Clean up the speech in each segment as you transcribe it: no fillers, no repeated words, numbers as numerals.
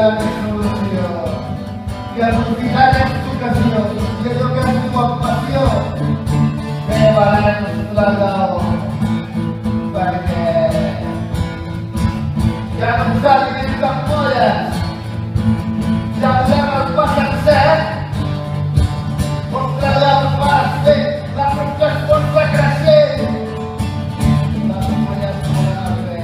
gran solució. I aprofitar aquesta ocasió i allò que es diu amb passió, fer balanç la raó, perquè ja no ens arribin cap molles, ja posem el pas sencer, mostrarà el pas bé, la fruita es pot recrescer, les molles moren al bé.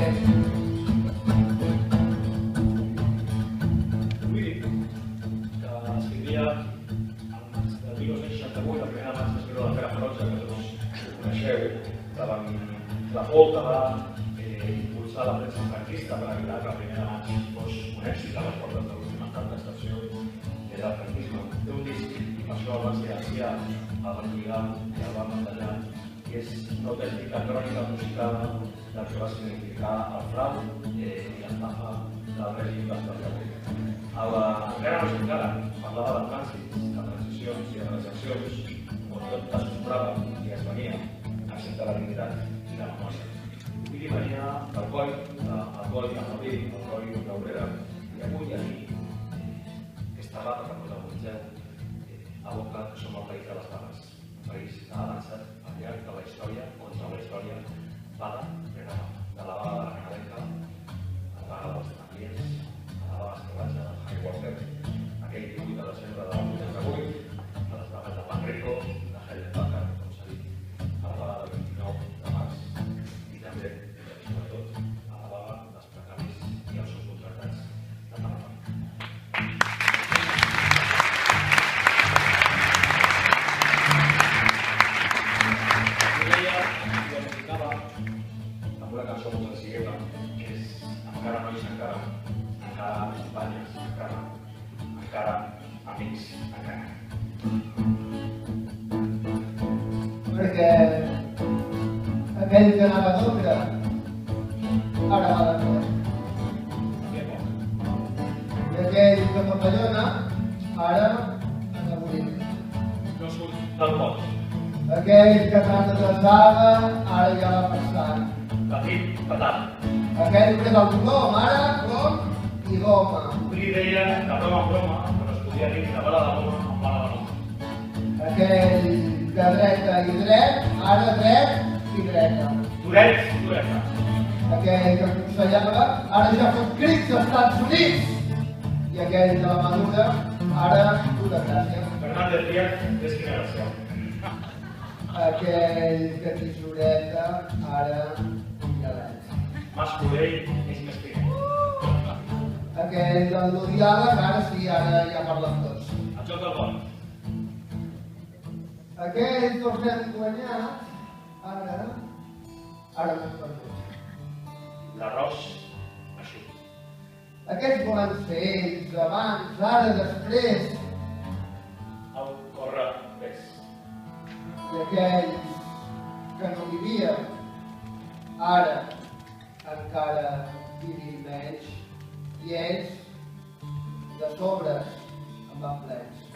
Escrivia el 1968, la primera abans d'escriure la Pera Ferotge, que tots coneixeu, davant la por que va impulsar la premsa franquista per evitar que la primera abans fos un èxit a les portes de l'última d'estació del franquisme. Té un disc, i per això el va ser García, el va lligar i el va mantellar, que és una autèntica crònica musicada del que va significar el frau i l'estafa del règim d'estat. Encara no és encara, parlava de trànsits, de transicions i de transaccions, on tot es comprava i es venia, excepte la dignitat i la memòria. Vull imaginar el coll, el coll de Madrid, el coll d'Obrera, i avui aquí, aquesta rata que posa al museu aboca que som el país de les vagues, un país que ha avançat al llarg de la història, contra la història, vaga rere vaga, de la vaga de la canadenca, a la vaga dels templiers, a la vaga esclavatge del Harry Walker, aquell 18 de desembre de 1988, a les vagues de Panrico, de Helen Packard, com s'ha dit, a la vaga del 29 de març, i també, sobretot, a la vaga dels precaris i els subcontractats de Telefònica. Amb una cançó molt senzilla, que és encara nois, encara companyes, encara amics, encara. Perquè aquell que anava d'ombra ara va de ple. I aquell que papallona ara ha de morir. No surt del pot. Aquell que tant atrasava ara ja va passant. Petit, patat. Aquell que és el plom ara plom i goma. Li deia de broma en broma, però es podia dir de bala de broma en bala de broma. Aquell que dreta i dret, ara dret i dreta. Duret, dureta. Aquell que aconsellava ara ja fot crits als Estats Units. I aquell de la madura ara burocràcia. Fernández Díaz és quina gràcia. Aquell que tisoreta ara galet. Mas Colell és més primer. Aquell del no diàleg ara sí, ara ja parlen tots. El joc del bon. Aquells que els hem guanyat, ara no hem perdut. L'arròs, així. Aquests volen ser ells, abans, ara, després. El corre pes. I aquells que no vivien, ara encara vivim menys. I ells, de sobres, en van plens.